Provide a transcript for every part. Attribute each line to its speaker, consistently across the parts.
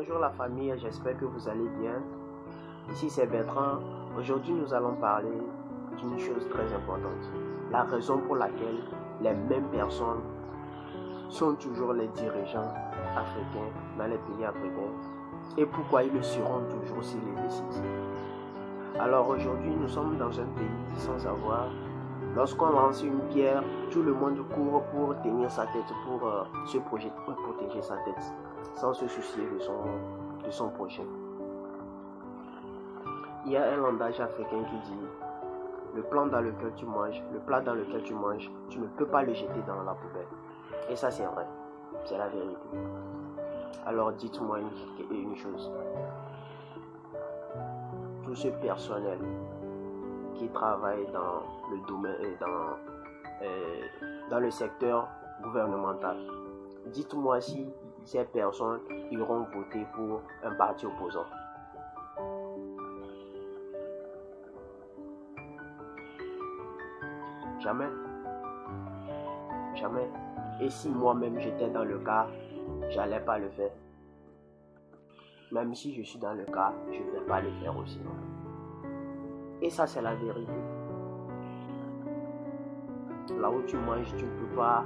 Speaker 1: Bonjour la famille, j'espère que vous allez bien. Ici c'est Bertrand. Aujourd'hui nous allons parler d'une chose très importante. La raison pour laquelle les mêmes personnes sont toujours les dirigeants africains dans les pays africains et pourquoi ils le seront toujours s'ils les décident. Alors aujourd'hui nous sommes dans un pays sans savoir. Lorsqu'on lance une pierre, tout le monde court pour tenir sa tête, pour se projeter, pour protéger sa tête, sans se soucier de son prochain. Il y a un langage africain qui dit le plat dans lequel tu manges, tu ne peux pas le jeter dans la poubelle. Et ça c'est vrai, c'est la vérité. Alors dites-moi une chose. Tout ce personnel qui travaille dans le domaine dans le secteur gouvernemental. Dites-moi si ces personnes iront voter pour un parti opposant. Jamais. Jamais. Et si moi-même j'étais dans le cas, j'allais pas le faire. Même si je suis dans le cas, je ne vais pas le faire aussi. Et ça, c'est la vérité. Là où tu manges, tu ne peux pas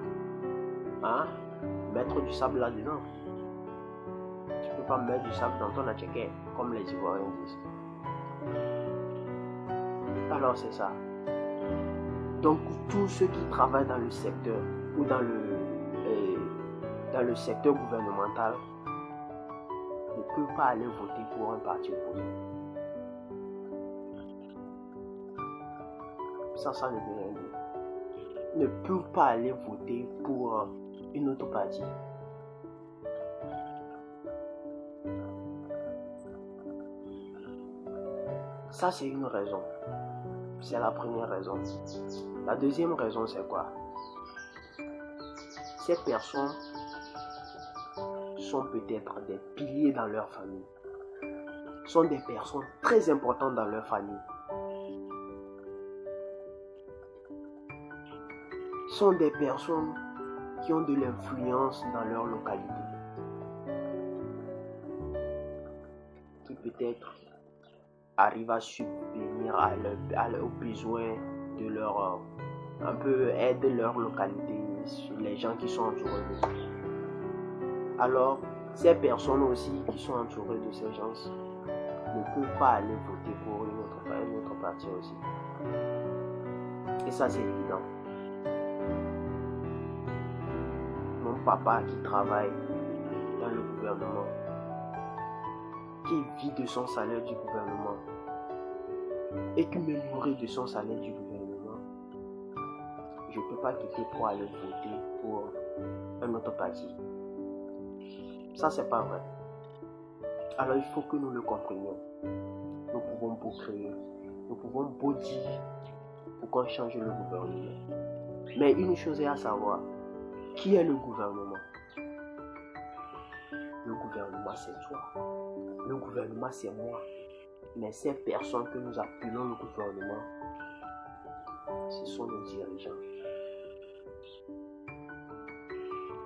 Speaker 1: mettre du sable là-dedans. Tu ne peux pas mettre du sable dans ton attiquet, comme les Ivoiriens disent. Alors, c'est ça. Donc, tous ceux qui travaillent dans le secteur ou dans le secteur gouvernemental ne peuvent pas aller voter pour un parti opposé. Ça ne veut rien dire. Ne peuvent pas aller voter pour une autre partie. Ça, c'est une raison. C'est la première raison. La deuxième raison, c'est quoi? Ces personnes sont peut-être des piliers dans leur famille. Sont des personnes très importantes dans leur famille. Sont des personnes qui ont de l'influence dans leur localité. Qui peut-être arrivent à subvenir à leurs besoins de leur un peu aide leur localité, les gens qui sont entourés d'eux. Alors, ces personnes aussi qui sont entourées de ces gens ne peuvent pas aller voter pour une autre partie aussi. Et ça, c'est évident. Mon papa qui travaille dans le gouvernement, qui vit de son salaire du gouvernement et qui me nourrit de son salaire du gouvernement, je ne peux pas quitter pour aller voter pour un autre parti. Ça, c'est pas vrai. Alors, il faut que nous le comprenions. Nous pouvons beau créer, nous pouvons beau dire pour qu'on change le gouvernement. Mais une chose est à savoir, qui est le gouvernement? Le gouvernement, c'est toi. Le gouvernement, c'est moi. Mais ces personnes que nous appelons le gouvernement, ce sont nos dirigeants.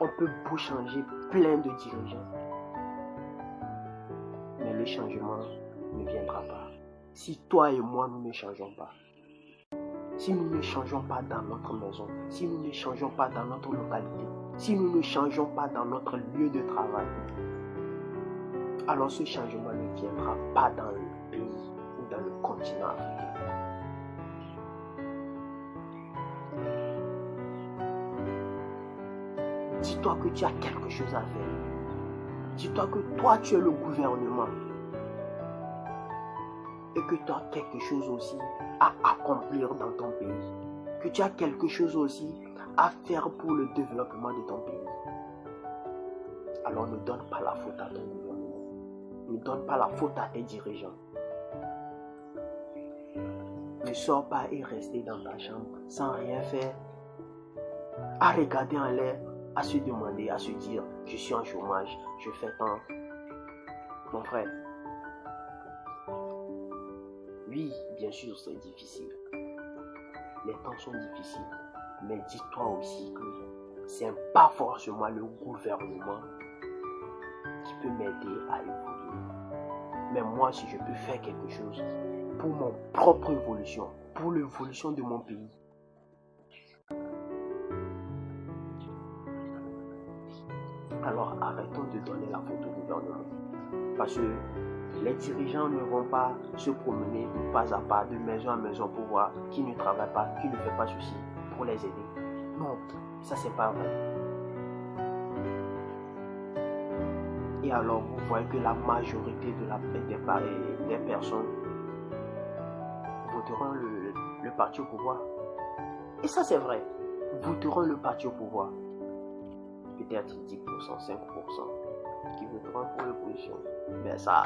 Speaker 1: On peut beau changer plein de dirigeants, mais le changement ne viendra pas si toi et moi nous ne changeons pas. Si nous ne changeons pas dans notre maison, si nous ne changeons pas dans notre localité, si nous ne changeons pas dans notre lieu de travail, alors ce changement ne viendra pas dans le pays ou dans le continent africain. Dis-toi que tu as quelque chose à faire. Dis-toi que toi tu es le gouvernement et que tu as quelque chose aussi à accomplir dans ton pays. Que tu as quelque chose aussi à faire pour le développement de ton pays. Alors ne donne pas la faute à ton gouvernement. Ne donne pas la faute à tes dirigeants. Ne sors pas et rester dans ta chambre sans rien faire, à regarder en l'air, à se demander, à se dire, je suis en chômage, je fais tant. Mon frère, oui, bien sûr, c'est difficile. Les temps sont difficiles. Mais dis-toi aussi que ce n'est pas forcément le gouvernement qui peut m'aider à évoluer. Mais moi, si je peux faire quelque chose pour mon propre évolution, pour l'évolution de mon pays, alors arrêtons de donner la faute au gouvernement. Parce que les dirigeants ne vont pas se promener de pas à pas, de maison à maison pour voir qui ne travaille pas, qui ne fait pas ceci, pour les aider. Non, ça c'est pas vrai. Et alors vous voyez que la majorité des personnes voteront le parti au pouvoir. Et ça c'est vrai, voteront le parti au pouvoir. Peut-être 10%, 5% qui voteront pour l'opposition. Mais ça,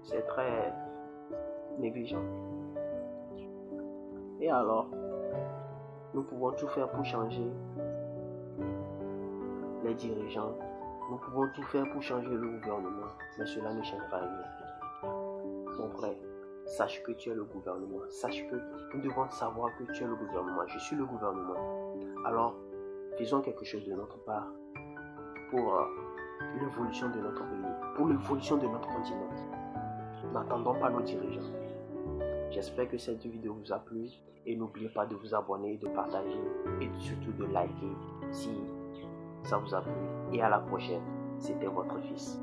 Speaker 1: c'est très négligent. Et alors, nous pouvons tout faire pour changer les dirigeants. Nous pouvons tout faire pour changer le gouvernement. Mais cela ne changera rien. Mon frère, sache que tu es le gouvernement. Sache que nous devons savoir que tu es le gouvernement. Je suis le gouvernement. Alors, faisons quelque chose de notre part pour l'évolution de notre pays, pour l'évolution de notre continent. N'attendons pas nos dirigeants. J'espère que cette vidéo vous a plu et n'oubliez pas de vous abonner, de partager et surtout de liker si ça vous a plu. Et à la prochaine, c'était votre fils.